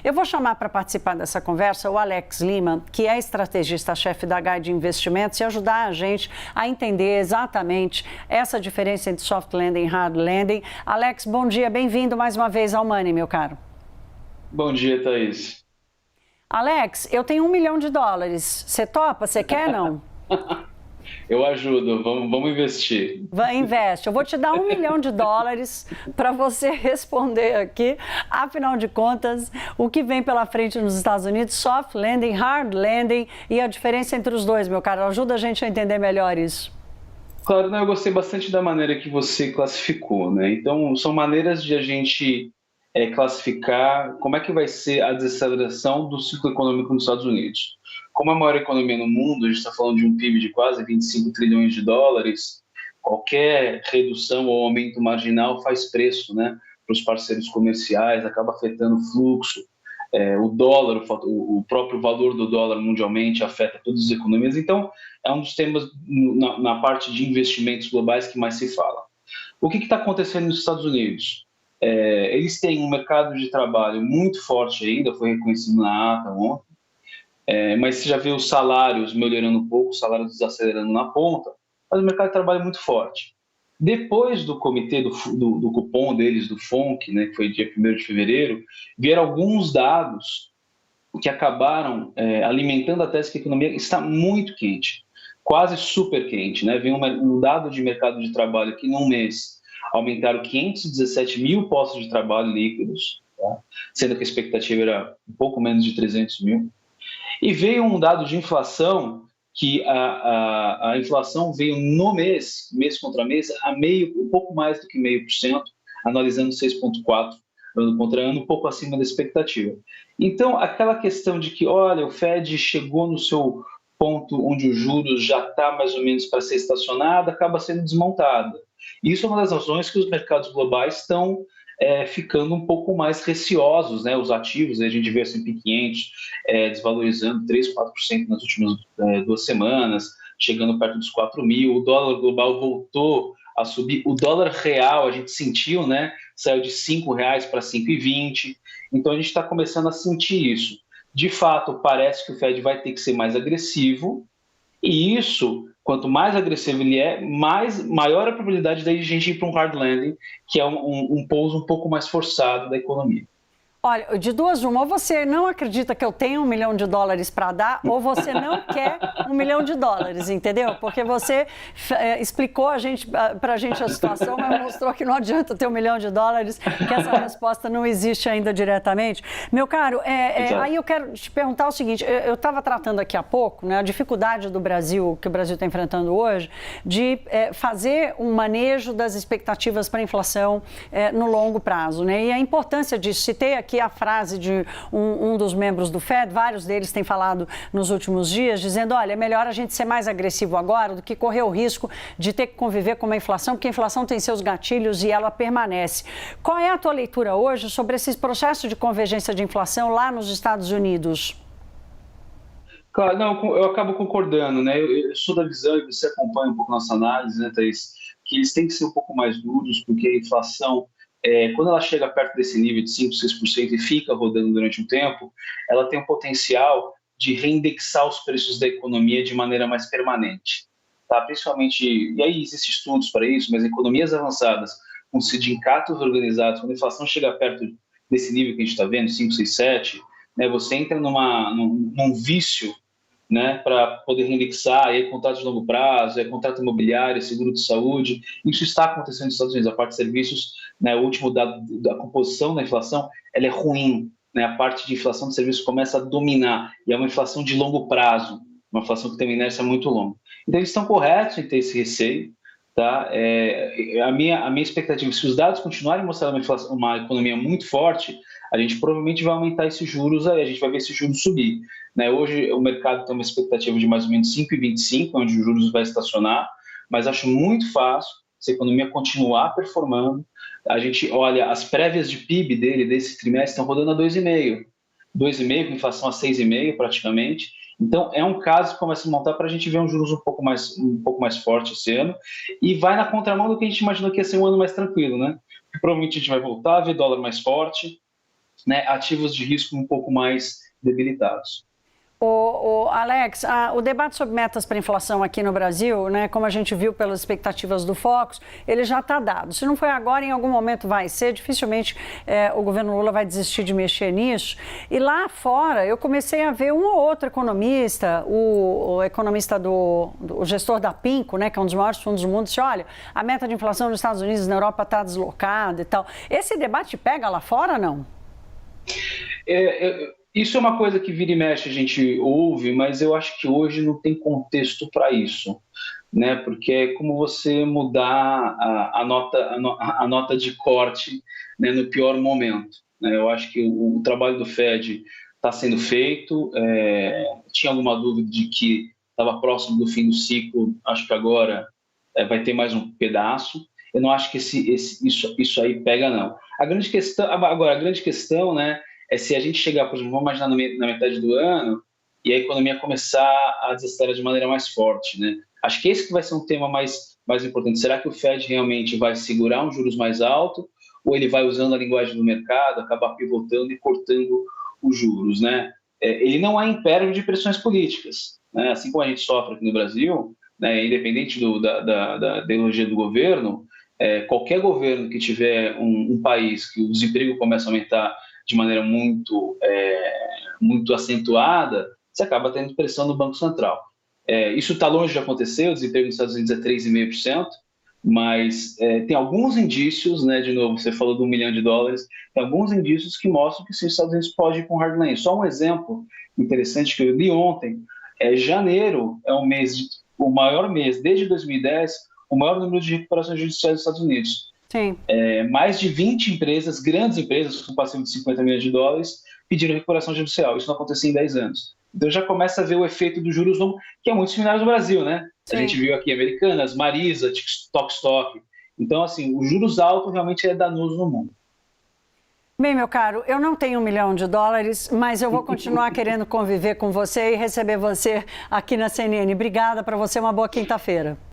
Eu vou chamar para participar dessa conversa o Alex Lima, que é estrategista-chefe da Guide Investimentos, e ajudar a gente a entender exatamente essa diferença entre soft landing e hard landing. Alex, bom dia, bem-vindo mais uma vez ao Money, meu caro. Bom dia, Thaís. Alex, eu tenho $1 milhão. Você topa? Você quer, não? Eu ajudo, vamos investir. Investe. Eu vou te dar $1 milhão para você responder aqui. Afinal de contas, o que vem pela frente nos Estados Unidos, soft landing, hard landing e a diferença entre os dois, meu caro. Ajuda a gente a entender melhor isso. Claro, né, eu gostei bastante da maneira que você classificou, né? Então, são maneiras de a gente classificar como é que vai ser a desaceleração do ciclo econômico nos Estados Unidos. Como a maior economia no mundo, a gente está falando de um PIB de quase 25 trilhões de dólares, qualquer redução ou aumento marginal faz preço, né, para os parceiros comerciais, acaba afetando o fluxo. O dólar, o próprio valor do dólar mundialmente afeta todas as economias. Então, é um dos temas na parte de investimentos globais que mais se fala. O que está acontecendo nos Estados Unidos? Eles têm um mercado de trabalho muito forte ainda, foi reconhecido na ata ontem, mas você já vê os salários melhorando um pouco, os salários desacelerando na ponta, mas o mercado de trabalho é muito forte. Depois do comitê do cupom deles, do FONC, né, que foi dia 1º de fevereiro, vieram alguns dados que acabaram alimentando a tese que a economia está muito quente, quase super quente, né? Veio um dado de mercado de trabalho que num mês aumentaram 517 mil postos de trabalho líquidos, tá? Sendo que a expectativa era um pouco menos de 300 mil. E veio um dado de inflação que a inflação veio no mês contra mês, um pouco mais do que 0,5%, analisando 6,4% ano contra ano, um pouco acima da expectativa. Então, aquela questão de que, olha, o Fed chegou no seu ponto onde os juros já está mais ou menos para ser estacionado, acaba sendo desmontada. Isso é uma das razões que os mercados globais estão ficando um pouco mais receosos, né? Os ativos, a gente vê o S&P 500 desvalorizando 3%, 4% nas últimas 2 semanas, chegando perto dos 4 mil, o dólar global voltou a subir, o dólar real a gente sentiu, né? Saiu de R$ 5 para 5,20, então a gente está começando a sentir isso. De fato, parece que o Fed vai ter que ser mais agressivo, e isso, quanto mais agressivo ele é, maior a probabilidade da gente ir para um hard landing, que é um pouso um pouco mais forçado da economia. Olha, de duas uma, ou você não acredita que eu tenho $1 milhão para dar, ou você não quer $1 milhão, entendeu? Porque você explicou para a gente a situação, mas mostrou que não adianta ter $1 milhão, que essa resposta não existe ainda diretamente. Meu caro, aí eu quero te perguntar o seguinte, eu estava tratando aqui há pouco, né, a dificuldade do Brasil, que o Brasil está enfrentando hoje, de fazer um manejo das expectativas para a inflação no longo prazo, né? E a importância disso, citei aqui a frase de um dos membros do Fed, vários deles têm falado nos últimos dias, dizendo, olha, é melhor a gente ser mais agressivo agora do que correr o risco de ter que conviver com uma inflação, porque a inflação tem seus gatilhos e ela permanece. Qual é a tua leitura hoje sobre esse processo de convergência de inflação lá nos Estados Unidos? Claro, não, eu acabo concordando, né? Eu sou da visão, e você acompanha um pouco nossa análise, né, Thaís, que eles têm que ser um pouco mais duros, porque a inflação, quando ela chega perto desse nível de 5%, 6% e fica rodando durante um tempo, ela tem um potencial de reindexar os preços da economia de maneira mais permanente. Tá? Principalmente, e aí existem estudos para isso, mas economias avançadas, com sindicatos organizados, quando a inflação chega perto desse nível que a gente está vendo, 5, 6, 7, né, você entra num vício, né, para poder reindexar, aí contratos de longo prazo, contrato imobiliário, seguro de saúde. Isso está acontecendo nos Estados Unidos. A parte de serviços, né, o último dado da composição da inflação, ela é ruim, né, a parte de inflação de serviços começa a dominar, e é uma inflação de longo prazo, uma inflação que tem uma inércia muito longa. Então, eles estão corretos em ter esse receio, tá? A minha expectativa, se os dados continuarem mostrando uma economia muito forte, a gente provavelmente vai aumentar esses juros aí, a gente vai ver esses juros subir, né? Hoje o mercado tem uma expectativa de mais ou menos 5,25, onde os juros vai estacionar, mas acho muito fácil se a economia continuar performando. A gente olha, as prévias de PIB desse trimestre estão rodando a 2,5, com inflação a 6,5 praticamente. Então, é um caso que começa a montar para a gente ver um juros um pouco mais forte esse ano, e vai na contramão do que a gente imaginou que ia ser um ano mais tranquilo, né? Provavelmente a gente vai voltar a ver dólar mais forte, né, ativos de risco um pouco mais debilitados. Alex, o debate sobre metas para inflação aqui no Brasil, né, como a gente viu pelas expectativas do Focus, ele já está dado. Se não foi agora, em algum momento vai ser. Dificilmente o governo Lula vai desistir de mexer nisso. E lá fora, eu comecei a ver um ou outro economista, o economista o gestor da PINCO, né, que é um dos maiores fundos do mundo, disse, olha, a meta de inflação nos Estados Unidos e na Europa está deslocada e tal. Esse debate pega lá fora, não? Isso é uma coisa que vira e mexe a gente ouve, mas eu acho que hoje não tem contexto para isso, né? Porque é como você mudar a nota de corte, né, no pior momento, né? Eu acho que o trabalho do Fed está sendo feito. Tinha alguma dúvida de que estava próximo do fim do ciclo, acho que agora vai ter mais um pedaço. Eu não acho que isso aí pega, não. A grande questão, né, é se a gente chegar, por exemplo, vamos imaginar na metade do ano e a economia começar a desacelerar de maneira mais forte, né? Acho que esse que vai ser um tema mais importante. Será que o Fed realmente vai segurar um juros mais alto ou ele vai usando a linguagem do mercado, acabar pivotando e cortando os juros, né? Ele não é império de pressões políticas, né? Assim como a gente sofre aqui no Brasil, né, independente da ideologia do governo, qualquer governo que tiver um país que o desemprego começa a aumentar de maneira muito acentuada, você acaba tendo pressão no Banco Central. Isso está longe de acontecer, o desemprego nos Estados Unidos é 3,5%, mas tem alguns indícios, né, de novo, você falou de $1 milhão, tem alguns indícios que mostram que os Estados Unidos pode ir com hard landing. Só um exemplo interessante que eu li ontem, janeiro é o maior mês, desde 2010, o maior número de recuperações judiciais dos Estados Unidos. Sim. Mais de 20 empresas, grandes empresas, com passivo de $50 milhões, pediram recuperação judicial. Isso não acontecia em 10 anos. Então já começa a ver o efeito dos juros longos, que é muito similar no Brasil, né? Sim. A gente viu aqui Americanas, Marisa, Stock. Então, assim, os juros altos realmente é danoso no mundo. Bem, meu caro, eu não tenho $1 milhão, mas eu vou continuar querendo conviver com você e receber você aqui na CNN. Obrigada, para você uma boa quinta-feira.